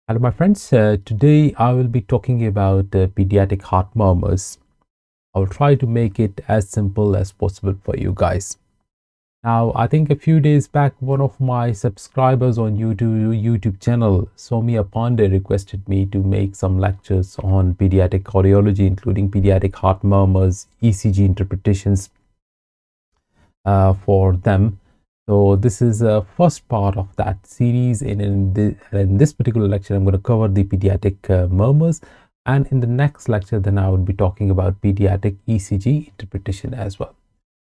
Hello, my friends. Today I will be talking about pediatric heart murmurs. I will try to make it as simple as possible for you guys. Now, I think a few days back, one of my subscribers on YouTube channel, Somia Pandey, requested me to make some lectures on pediatric cardiology, including pediatric heart murmurs, ECG interpretations for them. So this is a first part of that series. In this particular lecture, I'm going to cover the pediatric murmurs, and in the next lecture, then I will be talking about pediatric ECG interpretation as well.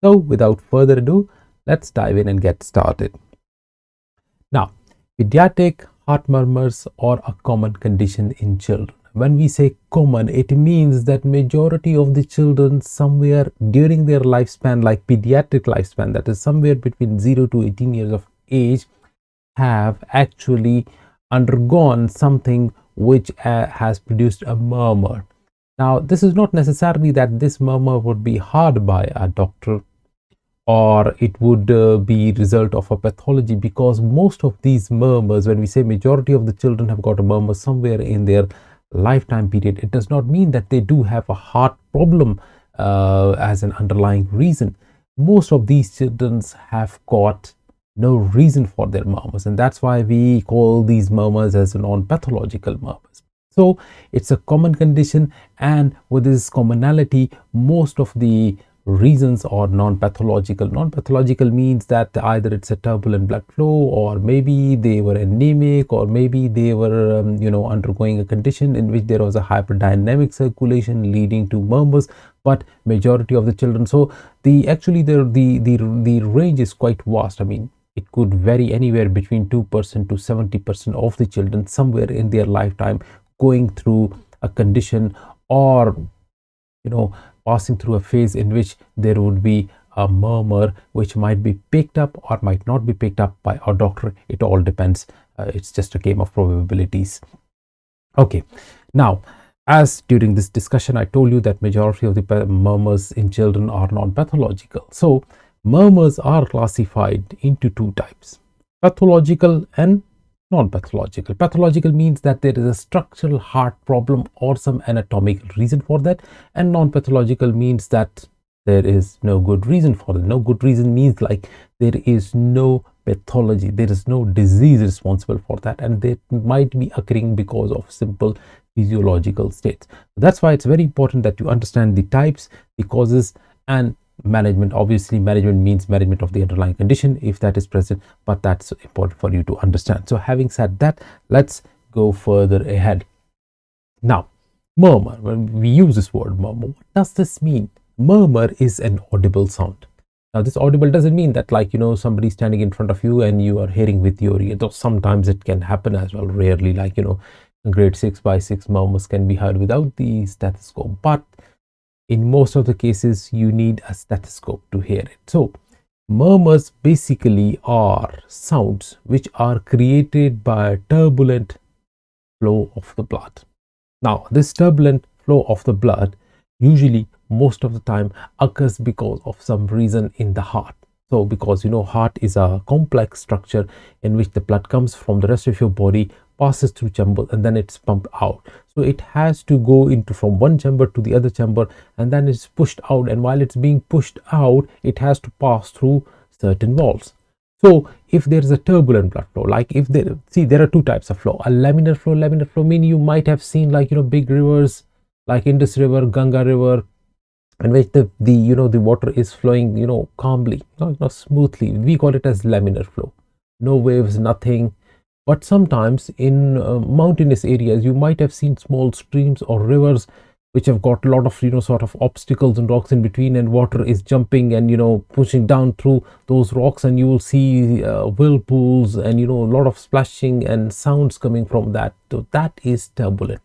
So without further ado, let's dive in and get started. Now, pediatric heart murmurs are a common condition in children. When we say common, it means that majority of the children somewhere during their lifespan, like pediatric lifespan, that is somewhere between 0 to 18 years of age, have actually undergone something which has produced a murmur. Now, this is not necessarily that this murmur would be heard by a doctor, or it would be result of a pathology, because most of these murmurs, when we say majority of the children have got a murmur somewhere in their lifetime period, it does not mean that they do have a heart problem as an underlying reason. Most of these children have got no reason for their murmurs, and that's why we call these murmurs as non-pathological murmurs. So it's a common condition, and with this commonality, most of the reasons are non-pathological. Non-pathological means that either it's a turbulent blood flow, or maybe they were anemic, or maybe they were undergoing a condition in which there was a hyperdynamic circulation leading to murmurs, but majority of the children. So the range is quite vast. I mean, it could vary anywhere between 2% to 70% of the children somewhere in their lifetime going through a condition, or passing through a phase in which there would be a murmur which might be picked up or might not be picked up by a doctor. It all depends. It's just a game of probabilities. Okay, now, as during this discussion I told you that majority of the murmurs in children are non-pathological. So murmurs are classified into two types: pathological and non-pathological. Pathological means that there is a structural heart problem or some anatomical reason for that, and non-pathological means that there is no good reason for it. No good reason means like there is no pathology, there is no disease responsible for that, and they might be occurring because of simple physiological states. That's why it's very important that you understand the types, the causes, and management. Obviously, management means management of the underlying condition if that is present, but that's important for you to understand. So having said that, let's go further ahead. Now, murmur, when we use this word murmur, what does this mean? Murmur is an audible sound. Now, this audible doesn't mean that, like, somebody standing in front of you and you are hearing with your ear. Though sometimes it can happen as well, rarely, like grade 6/6 murmurs can be heard without the stethoscope, but in most of the cases you need a stethoscope to hear it. So murmurs basically are sounds which are created by a turbulent flow of the blood. Now, this turbulent flow of the blood usually most of the time occurs because of some reason in the heart. So because heart is a complex structure in which the blood comes from the rest of your body, passes through chambers, and then it's pumped out. So it has to go into from one chamber to the other chamber, and then it's pushed out, and while it's being pushed out, it has to pass through certain walls. So if there is a turbulent blood flow, like if there are two types of flow: a laminar flow meaning you might have seen, like big rivers like Indus River, Ganga River, in which the water is flowing calmly, not smoothly. We call it as laminar flow. No waves, nothing. But sometimes in mountainous areas you might have seen small streams or rivers which have got a lot of sort of obstacles and rocks in between, and water is jumping and pushing down through those rocks, and you will see whirlpools and a lot of splashing and sounds coming from that. So that is turbulent.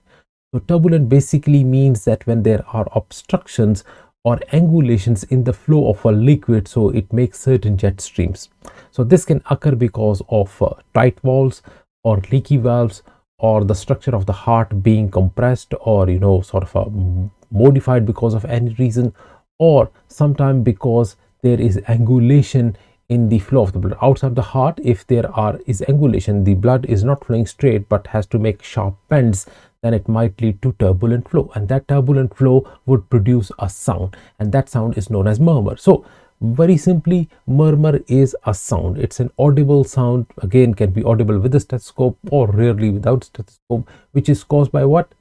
So turbulent basically means that when there are obstructions or angulations in the flow of a liquid, so it makes certain jet streams. So this can occur because of tight valves or leaky valves, or the structure of the heart being compressed or sort of modified because of any reason, or sometimes because there is angulation in the flow of the blood. Outside the heart, if there is angulation, the blood is not flowing straight but has to make sharp bends, then it might lead to turbulent flow, and that turbulent flow would produce a sound, and that sound is known as murmur. So very simply, murmur is a sound. It's an audible sound, again can be audible with a stethoscope or rarely without stethoscope, which is caused by what?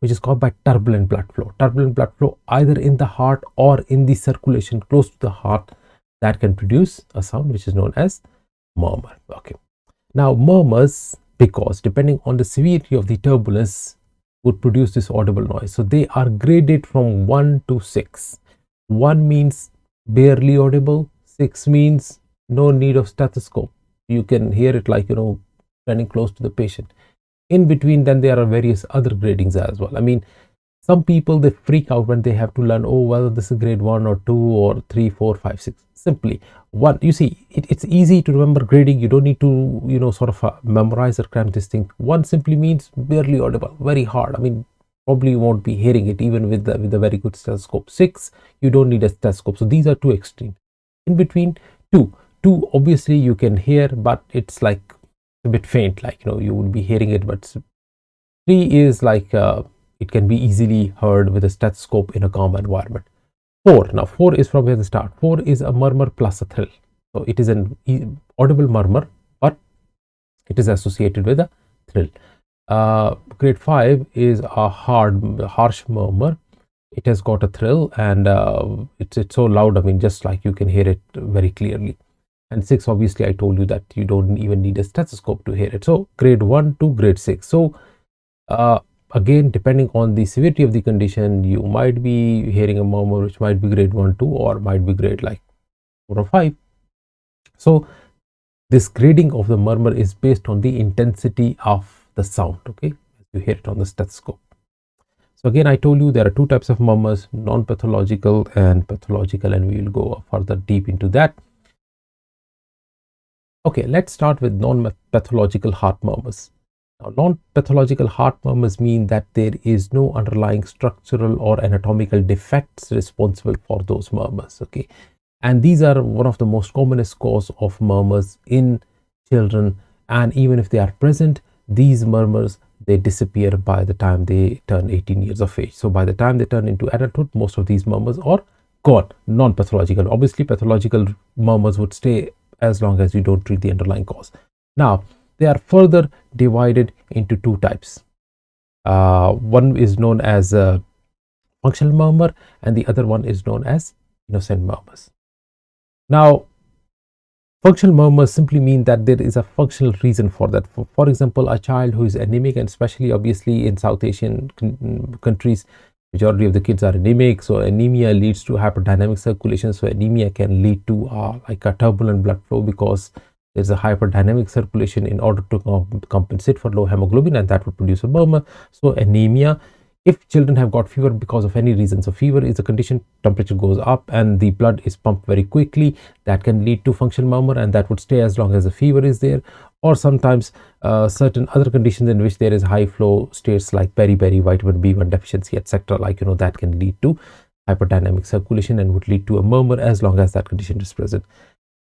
Which is caused by turbulent blood flow. Turbulent blood flow either in the heart or in the circulation close to the heart, that can produce a sound which is known as murmur. Okay. Now murmurs, because depending on the severity of the turbulence, would produce this audible noise. So they are graded from 1 to 6. 1 means barely audible, 6 means no need of stethoscope. You can hear it like, standing close to the patient. In between, then there are various other gradings as well. I mean, some people, they freak out when they have to learn, oh, whether this is grade 1 or 2 or 3, 4, 5, 6. Simply 1. You see, it's easy to remember grading. You don't need to, sort of memorize or cram this thing. 1 simply means barely audible, very hard. I mean, probably you won't be hearing it even with a very good stethoscope. 6, you don't need a stethoscope. So these are two extremes. In between, 2. 2, obviously you can hear, but it's like a bit faint, like you will be hearing it. But 3 is like it can be easily heard with a stethoscope in a calm environment. 4, now 4 is from where they start. 4 is a murmur plus a thrill. So it is an audible murmur, but it is associated with a thrill. Grade 5 is a harsh murmur. It has got a thrill, and it's so loud, I mean, just like you can hear it very clearly. And 6, obviously I told you that you don't even need a stethoscope to hear it. So grade 1 to grade 6. So again, depending on the severity of the condition, you might be hearing a murmur which might be grade 1, 2, or might be grade like 4 or 5. So this grading of the murmur is based on the intensity of the sound, okay, as you hear it on the stethoscope. So again, I told you there are 2 types of murmurs, non-pathological and pathological, and we will go further deep into that. Okay, let's start with non-pathological heart murmurs. Now, non-pathological heart murmurs mean that there is no underlying structural or anatomical defects responsible for those murmurs, okay? And these are one of the most commonest cause of murmurs in children, and even if they are present, these murmurs, they disappear by the time they turn 18 years of age. So by the time they turn into adulthood, most of these murmurs are gone. Non-pathological, obviously pathological murmurs would stay as long as you don't treat the underlying cause. Now, they are further divided into 2 types. One is known as functional murmur, and the other one is known as innocent murmurs. Now, functional murmurs simply mean that there is a functional reason for that. For example, a child who is anemic, and especially obviously in South Asian countries, majority of the kids are anemic. So anemia leads to hyperdynamic circulation. So anemia can lead to like a turbulent blood flow, because there's a hyperdynamic circulation in order to compensate for low hemoglobin, and that would produce a murmur. So anemia. If children have got fever because of any reason, so fever is a condition, temperature goes up and the blood is pumped very quickly, that can lead to functional murmur, and that would stay as long as the fever is there. Or sometimes certain other conditions in which there is high flow states like beriberi, vitamin B1 deficiency, etc., like that can lead to hyperdynamic circulation and would lead to a murmur as long as that condition is present.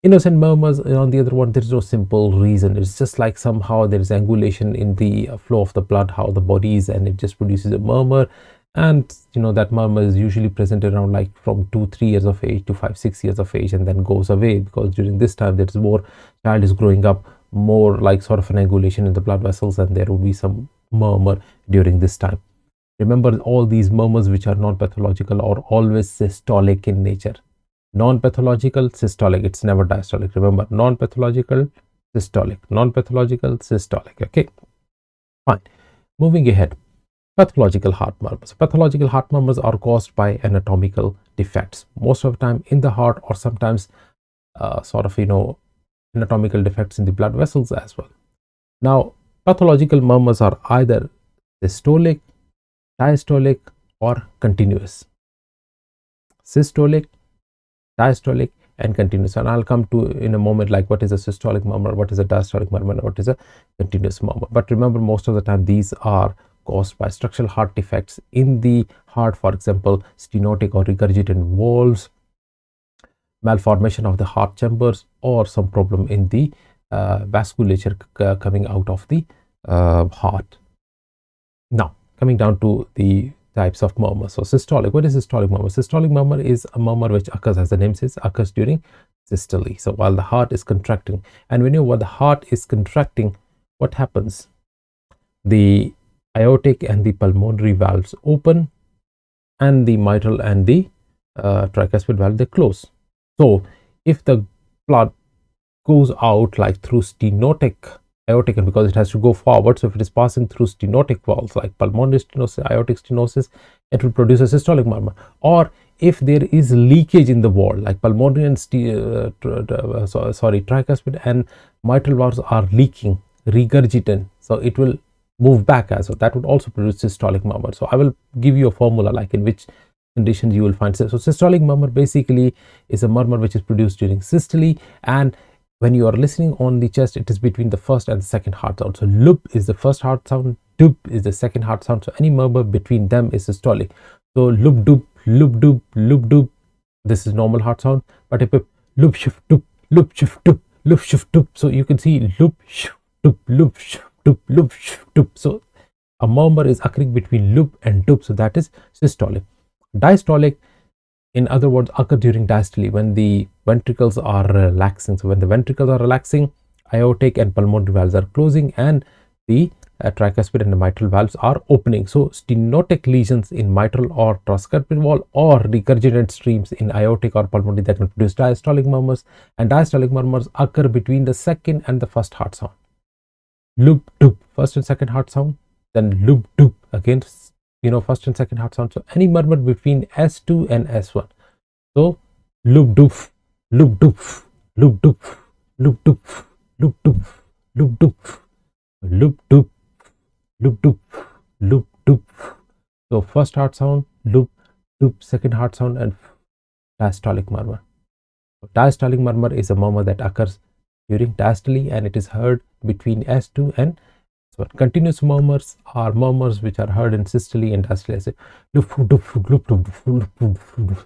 Innocent murmurs, on the other one, there is no simple reason. It's just like somehow there is angulation in the flow of the blood, how the body is, and it just produces a murmur. And that murmur is usually present around like from 2-3 years of age to 5-6 years of age, and then goes away, because during this time there is more, child is growing up, more like sort of an angulation in the blood vessels, and there will be some murmur during this time. Remember, all these murmurs which are non-pathological are always systolic in nature. Non-pathological, systolic, it's never diastolic. Remember, non-pathological, systolic, non-pathological, systolic. Okay, fine. Moving ahead, pathological heart murmurs. Pathological heart murmurs are caused by anatomical defects, most of the time in the heart, or sometimes anatomical defects in the blood vessels as well. Now, pathological murmurs are either systolic, diastolic, or continuous. Systolic, diastolic, and continuous, and I'll come to in a moment like what is a systolic murmur, what is a diastolic murmur, what is a continuous murmur. But remember, most of the time these are caused by structural heart defects in the heart, for example stenotic or regurgitant valves, malformation of the heart chambers or some problem in the vasculature coming out of the heart. Now, coming down to the types of murmur. So, systolic. What is systolic murmur? Systolic murmur is a murmur which occurs, as the name says, occurs during systole. So, while the heart is contracting, and while the heart is contracting, what happens? The aortic and the pulmonary valves open, and the mitral and the tricuspid valve, they close. So, if the blood goes out like through stenotic aortic, and because it has to go forward, so if it is passing through stenotic valves like pulmonary stenosis, aortic stenosis, it will produce a systolic murmur. Or if there is leakage in the wall, like pulmonary and tricuspid and mitral valves are leaking, regurgitant, so it will move back as well. That would also produce systolic murmur. So I will give you a formula like in which conditions you will find. So systolic murmur basically is a murmur which is produced during systole, and when you are listening on the chest, it is between the first and the second heart sound. So loop is the first heart sound, doop is the second heart sound. So any murmur between them is systolic. So loop doop, loop doop, loop doop, this is normal heart sound. But if loop shift doop, loop shift doop, loop shift doop, so you can see loop shift doop, loop shift doop, loop shift doop. So a murmur is occurring between loop and doop, so that is systolic. Diastolic, in other words, occur during diastole, when the ventricles are relaxing. So when the ventricles are relaxing, aortic and pulmonary valves are closing, and the tricuspid and the mitral valves are opening. So stenotic lesions in mitral or tricuspid wall, or regurgitant streams in aortic or pulmonary, that can produce diastolic murmurs. And diastolic murmurs occur between the second and the first heart sound. Loop doop, first and second heart sound, then loop doop, again first and second heart sound. So any murmur between S2 and S1. So loop doof, loop doof, loop doof, loop doof, loop doof, loop doof, loop doop, loop doop, loop doop. So first heart sound, loop doop, second heart sound, and diastolic murmur. So diastolic murmur is a murmur that occurs during diastole, and it is heard between S2 and S1. Continuous murmurs are murmurs which are heard in systole and diastole.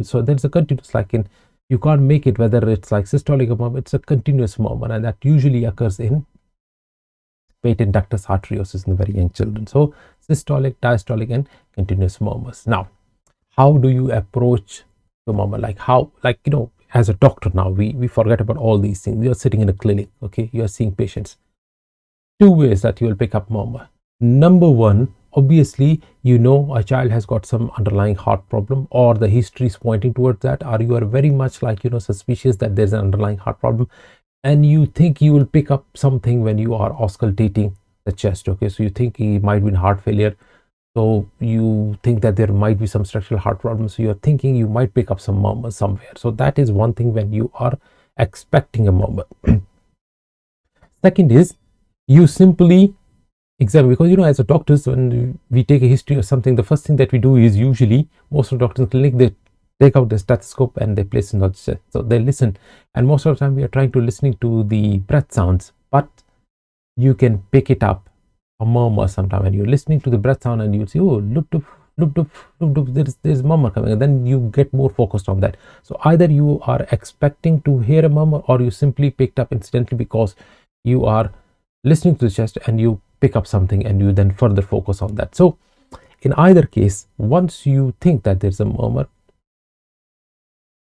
So there is a continuous, like in, you can't make it whether it's like systolic or murmur, it's a continuous murmur, and that usually occurs in patent ductus arteriosus in the very young children. So systolic, diastolic, and continuous murmurs. Now, how do you approach the murmur? Like how, as a doctor now, we forget about all these things. You are sitting in a clinic, okay, you are seeing patients. Two ways that you will pick up murmur. Number one, obviously, a child has got some underlying heart problem, or the history is pointing towards that, or you are very much suspicious that there's an underlying heart problem, and you think you will pick up something when you are auscultating the chest. Okay, so you think he might be in heart failure, so you think that there might be some structural heart problem, so you're thinking you might pick up some murmur somewhere. So that is one thing when you are expecting a murmur. Second is, you simply examine, because as a doctors, when we take a history or something, the first thing that we do is, usually most of the doctors in the clinic, they take out the stethoscope and they place it on the chest. So they listen, and most of the time we are trying to listening to the breath sounds, but you can pick it up a murmur sometime, and you're listening to the breath sound, and you see, oh, loop doop, loop doop, loop doop, there's murmur coming, and then you get more focused on that. So either you are expecting to hear a murmur, or you simply picked up incidentally because you are listening to the chest and you pick up something, and you then further focus on that. So in either case, once you think that there's a murmur,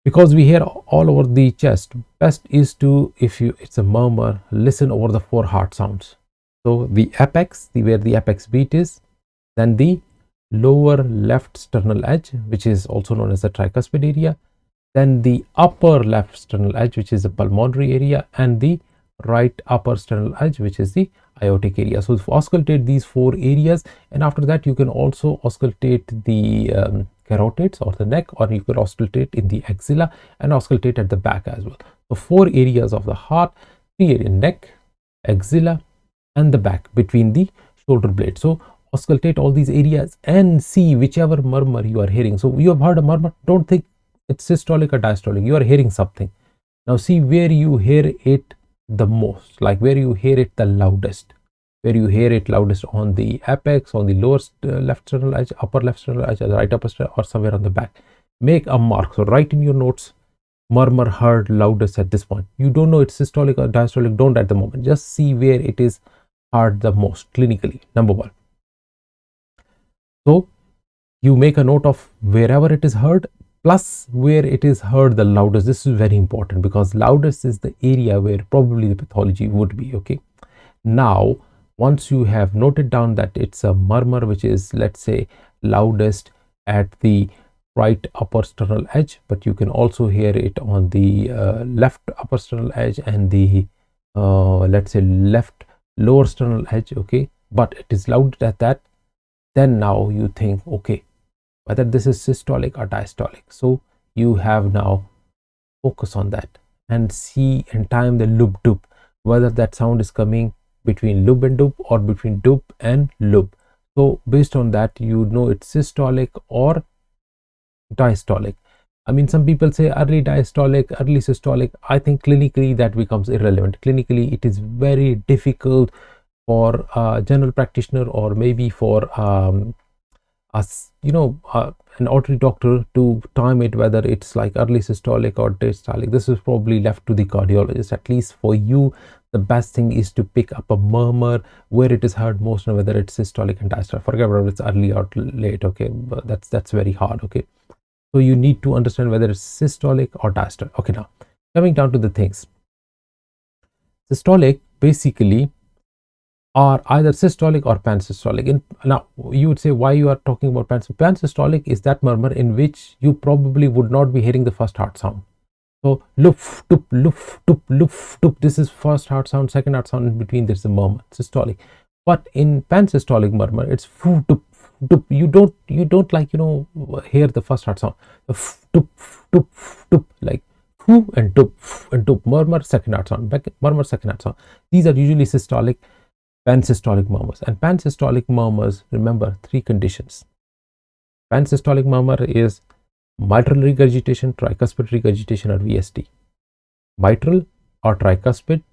because we hear all over the chest, best is to, if it's a murmur, listen over the 4 heart sounds. So the apex, where the apex beat is, then the lower left sternal edge, which is also known as the tricuspid area, then the upper left sternal edge, which is the pulmonary area, and the right upper sternal edge, which is the aortic area. So auscultate these 4 areas, and after that you can also auscultate the carotids or the neck, or you can auscultate in the axilla and auscultate at the back as well. So 4 areas of the heart, 3 areas: neck, axilla, and the back between the shoulder blades. So auscultate all these areas and see whichever murmur you are hearing. So you have heard a murmur, don't think it's systolic or diastolic, you are hearing something. Now see where you hear it the most, like where you hear it the loudest, where you hear it loudest on the apex, on the lower left sternal edge, upper left sternal edge, right upper sternal, or somewhere on the back. Make a mark. So write in your notes murmur heard loudest at this point? You don't know it's systolic or diastolic, don't at the moment. Just see where it is heard the most clinically, number one. So you make a note of wherever it is heard plus where it is heard the loudest. This is very important because loudest is the area where probably the pathology would be. Okay, now once you have noted down that it's a murmur which is, let's say, loudest at the right upper sternal edge, but you can also hear it on the left upper sternal edge and the let's say left lower sternal edge. Okay, but it is loud at that. Then now you think, okay, whether this is systolic or diastolic. So you have now focus on that and see and time the loop dup, whether that sound is coming between loop and dup or between dup and loop. So based on that, you know it's systolic or diastolic. I mean, some people say early diastolic, early systolic. I think clinically that becomes irrelevant. Clinically, it is very difficult for a general practitioner or maybe for us, an ordinary doctor to time it whether it's like early systolic or diastolic. This is probably left to the cardiologist. At least for you, the best thing is to pick up a murmur where it is heard most and whether it's systolic and diastolic. Forget whether it's early or late. Okay, but that's very hard. Okay, so you need to understand whether it's systolic or diastolic. Okay, now coming down to the things. Systolic basically are either systolic or pansystolic. Now you would say, why you are talking about pansystolic? Is that murmur in which you probably would not be hearing the first heart sound. So loof tup loof tup loof tup, this is first heart sound, second heart sound, in between there's a murmur, systolic. But in pansystolic murmur, it's fu tup tup. You don't like hear the first heart sound, tup tup tup, like fu and tup, murmur, second heart sound, back, murmur, second heart sound. These are usually systolic pansystolic murmurs. And pansystolic murmurs, remember, three conditions. Pansystolic murmur is mitral regurgitation, tricuspid regurgitation, or VSD. Mitral or tricuspid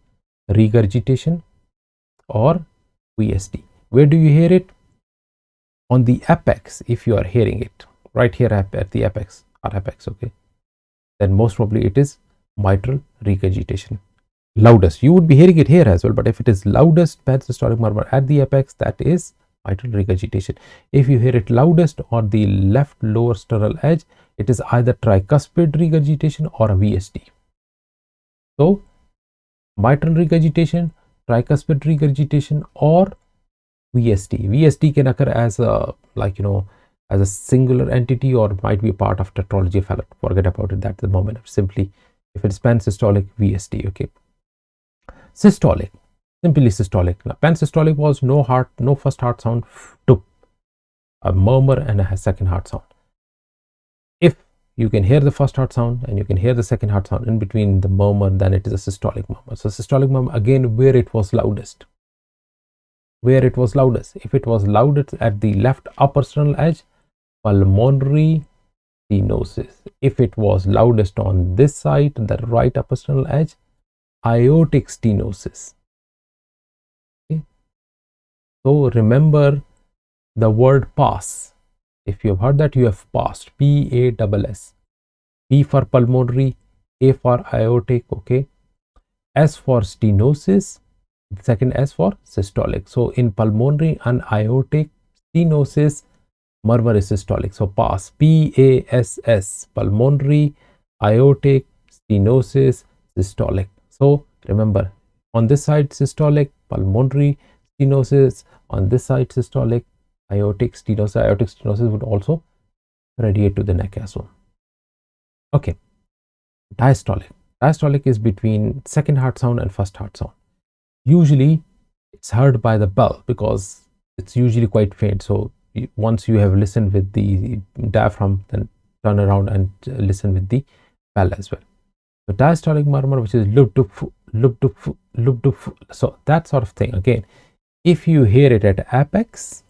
regurgitation or VSD. Where do you hear it? On the apex. If you are hearing it right here at the apex or apex, okay, then most probably it is mitral regurgitation. Loudest, you would be hearing it here as well, but if it is loudest pansystolic murmur at the apex, that is mitral regurgitation. If you hear it loudest on the left lower sternal edge, it is either tricuspid regurgitation or a VSD. So mitral regurgitation, tricuspid regurgitation, or VSD. VSD can occur as a as a singular entity or might be a part of tetralogy of Fallot. Forget about it at the moment. Simply, if it's pansystolic, VSD. Okay. Systolic, simply systolic. Now, pansystolic was no heart, no first heart sound, tup, a murmur and a second heart sound. If you can hear the first heart sound and you can hear the second heart sound in between the murmur, then it is a systolic murmur. So systolic murmur, again, where it was loudest. Where it was loudest. If it was loudest at the left upper sternal edge, pulmonary stenosis. If it was loudest on this side, the right upper sternal edge, aortic stenosis. Okay. So remember the word pass. If you have heard that, you have passed. PASS. P for pulmonary, A for aortic. Okay. S for stenosis. Second S for systolic. So in pulmonary and aortic stenosis, murmur is systolic. So pass. PASS. Pulmonary, aortic, stenosis, systolic. So remember, on this side systolic, pulmonary stenosis, on this side systolic, aortic stenosis. Aortic stenosis would also radiate to the neck as well. Okay. Diastolic. Diastolic is between second heart sound and first heart sound. Usually it's heard by the bell because it's usually quite faint. So once you have listened with the diaphragm, then turn around and listen with the bell as well. The diastolic murmur, which is loop dup, loop dup, loop dup. So that sort of thing. Again, if you hear it at apex,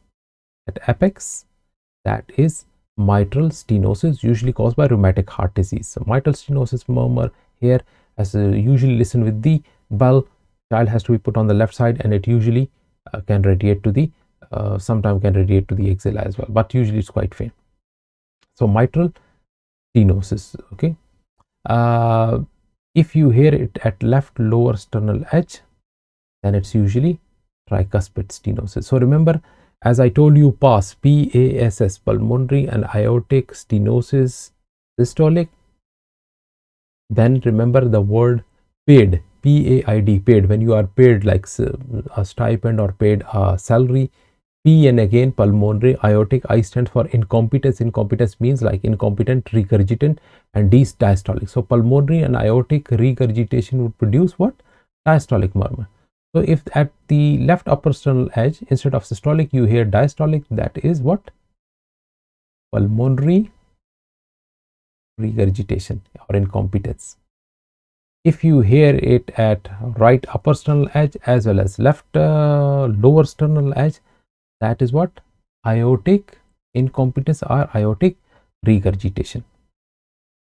that is mitral stenosis, usually caused by rheumatic heart disease. So mitral stenosis murmur here, as usually listen with the bell. Child has to be put on the left side, and it usually can radiate to the sometimes can radiate to the axilla as well, but usually it's quite faint. So mitral stenosis. Okay. If you hear it at left lower sternal edge, then it's usually tricuspid stenosis. So remember, as I told you, PASS, pulmonary and aortic stenosis systolic. Then remember the word paid, PAID, paid. When you are paid like a stipend or paid salary, P and again pulmonary, aortic, I stands for incompetence. Incompetence means like incompetent, regurgitant, and D is diastolic. So pulmonary and aortic regurgitation would produce what? Diastolic murmur. So if at the left upper sternal edge, instead of systolic, you hear diastolic, that is what? Pulmonary regurgitation or incompetence. If you hear it at right upper sternal edge as well as left lower sternal edge, that is what? Aortic incompetence or aortic regurgitation.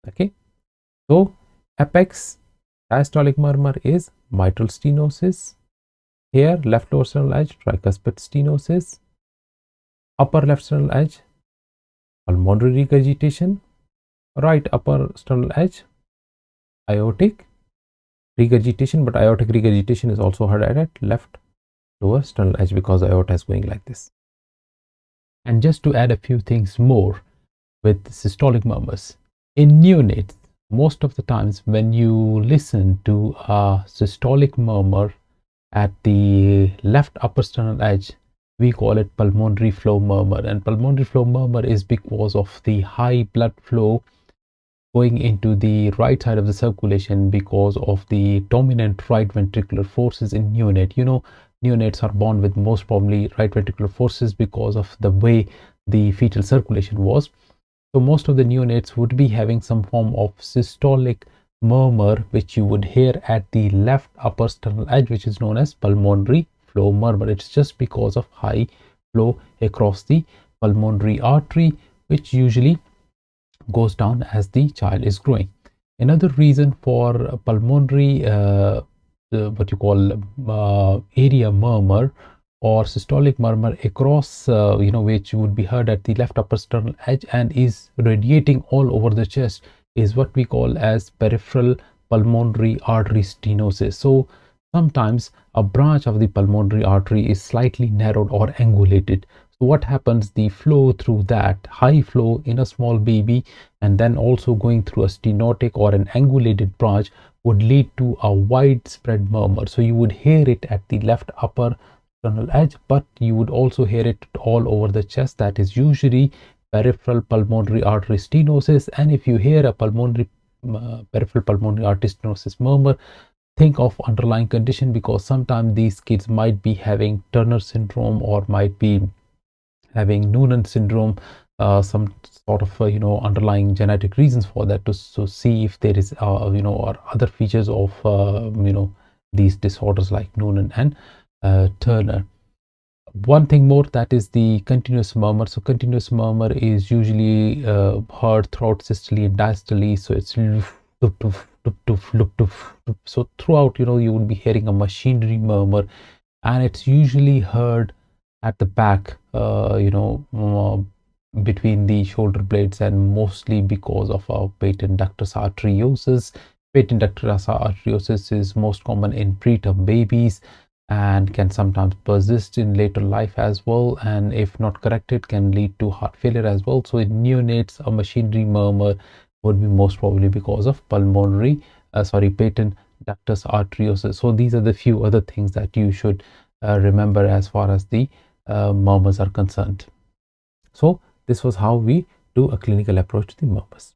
Okay. So apex diastolic murmur is mitral stenosis. Here left lower sternal edge, tricuspid stenosis. Upper left sternal edge, pulmonary regurgitation. Right upper sternal edge, aortic regurgitation, but aortic regurgitation is also heard at left lower sternal edge because the aorta is going like this. And just to add a few things more with systolic murmurs, in neonates, most of the times when you listen to a systolic murmur at the left upper sternal edge, we call it pulmonary flow murmur. And pulmonary flow murmur is because of the high blood flow going into the right side of the circulation because of the dominant right ventricular forces in neonate. You know, neonates are born with most probably right ventricular forces because of the way the fetal circulation was. So most of the neonates would be having some form of systolic murmur, which you would hear at the left upper sternal edge, which is known as pulmonary flow murmur. It's just because of high flow across the pulmonary artery, which usually goes down as the child is growing. Another reason for pulmonary what you call area murmur or systolic murmur across which would be heard at the left upper sternal edge and is radiating all over the chest is what we call as peripheral pulmonary artery stenosis. So sometimes a branch of the pulmonary artery is slightly narrowed or angulated. So what happens, the flow through that high flow in a small baby and then also going through a stenotic or an angulated branch would lead to a widespread murmur. So you would hear it at the left upper sternal edge, but you would also hear it all over the chest. That is usually peripheral pulmonary artery stenosis. And if you hear a peripheral pulmonary artery stenosis murmur, think of underlying condition, because sometimes these kids might be having Turner syndrome or might be having Noonan syndrome, some sort of underlying genetic reasons for that, to see if there is or other features of these disorders like Noonan and Turner. One thing more, that is the continuous murmur. So continuous murmur is usually heard throughout systole and diastole. So it's so throughout you would be hearing a machinery murmur, and it's usually heard at the back between the shoulder blades, and mostly because of our patent ductus arteriosus. Patent ductus arteriosus is most common in preterm babies and can sometimes persist in later life as well, and if not corrected can lead to heart failure as well. So in neonates, a machinery murmur would be most probably because of patent ductus arteriosus. So these are the few other things that you should remember as far as the murmurs are concerned. So this was how we do a clinical approach to the murmurs.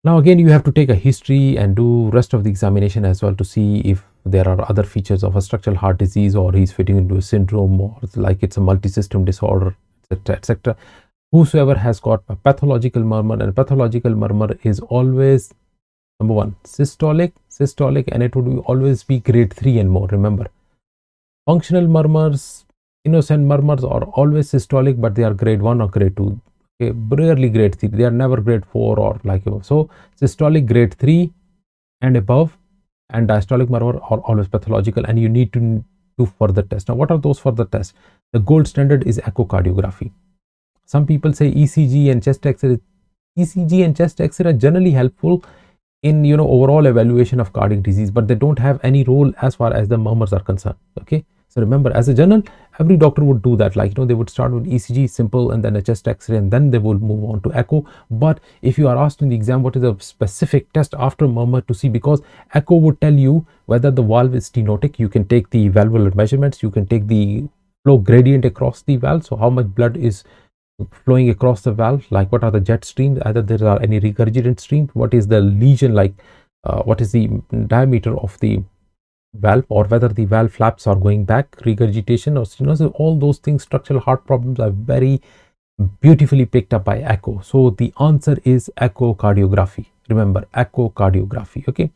Now again, you have to take a history and do rest of the examination as well to see if there are other features of a structural heart disease, or he's fitting into a syndrome, or like it's a multi-system disorder, etc., etc. Whosoever has got a pathological murmur, and pathological murmur is always number one systolic, and it would always be grade 3 and more. Remember, functional murmurs, innocent murmurs are always systolic, but they are grade 1 or grade 2. Okay, rarely grade 3. They are never grade 4 or like above. So systolic grade 3 and above, and diastolic murmur are always pathological, and you need to do further tests. Now what are those further tests? The gold standard is echocardiography. Some people say ECG and chest X-ray ECG and chest X-ray are generally helpful in overall evaluation of cardiac disease, but they don't have any role as far as the murmurs are concerned. Okay, so remember, as a general, every doctor would do that, like they would start with ECG simple and then a chest X-ray and then they will move on to echo. But if you are asked in the exam what is a specific test after murmur to see, because echo would tell you whether the valve is stenotic, you can take the valvular measurements, you can take the flow gradient across the valve, so how much blood is flowing across the valve, like what are the jet streams, either there are any regurgitant streams, what is the lesion, like what is the diameter of the valve, or whether the valve flaps are going back, regurgitation or stenosis. All those things, structural heart problems, are very beautifully picked up by echo. So the answer is echocardiography. Remember, echocardiography. Okay,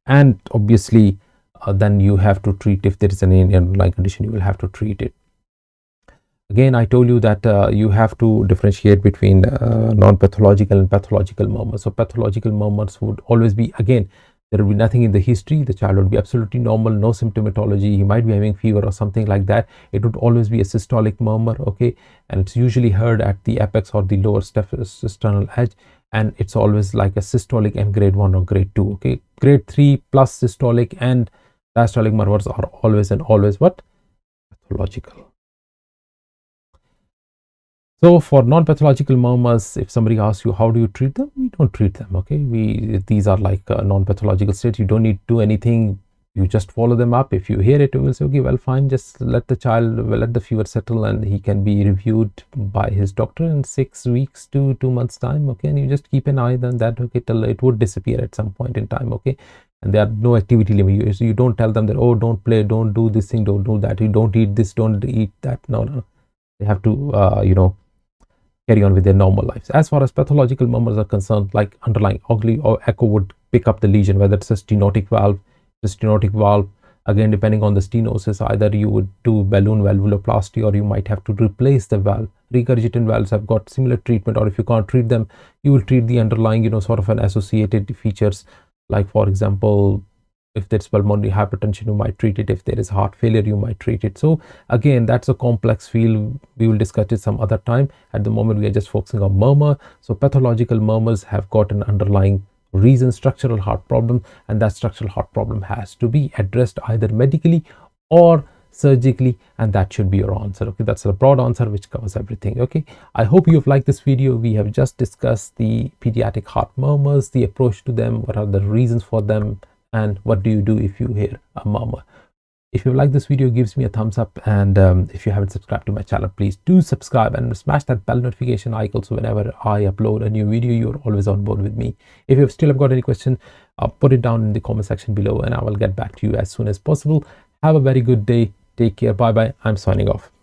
and obviously then you have to treat, if there is any underlying condition, you will have to treat it. Again, I told you that you have to differentiate between non-pathological and pathological murmurs. So pathological murmurs would always be, again, there will be nothing in the history, the child would be absolutely normal, no symptomatology, he might be having fever or something like that. It would always be a systolic murmur. Okay, and it's usually heard at the apex or the lower sternal edge, and it's always like a systolic and grade 1 or grade 2. Okay, grade 3 plus systolic and diastolic murmurs are always and always what? Pathological. So for non-pathological murmurs, if somebody asks you how do you treat them, we don't treat them. Okay, these are like non-pathological states. You don't need to do anything. You just follow them up. If you hear it, you will say, okay, well, fine, just let the child, let the fever settle, and he can be reviewed by his doctor in 6 weeks to 2 months time. Okay, and you just keep an eye on that. Okay, till it would disappear at some point in time. Okay, and there are no activity limit. You don't tell them that, oh, don't play, don't do this thing, don't do that, you don't eat this, don't eat that. No, they have to carry on with their normal lives. As far as pathological murmurs are concerned, like underlying ugly or echo would pick up the lesion, whether it's a stenotic valve, again, depending on the stenosis, either you would do balloon valvuloplasty or you might have to replace the valve. Regurgitant valves have got similar treatment, or if you can't treat them, you will treat the underlying, sort of an associated features, like for example, if there's pulmonary hypertension, you might treat it. If there is heart failure, you might treat it. So again, that's a complex field. We will discuss it some other time. At the moment, we are just focusing on murmur. So pathological murmurs have got an underlying reason, structural heart problem, and that structural heart problem has to be addressed either medically or surgically, and that should be your answer. Okay, that's a broad answer which covers everything. Okay, I hope you have liked this video. We have just discussed the pediatric heart murmurs, the approach to them, what are the reasons for them, and what do you do if you hear a murmur. If you like this video, gives me a thumbs up, and if you haven't subscribed to my channel, please do subscribe and smash that bell notification icon, so whenever I upload a new video, you're always on board with me. If you still have got any question, put it down in the comment section below and I will get back to you as soon as possible. Have a very good day. Take care. Bye bye. I'm signing off.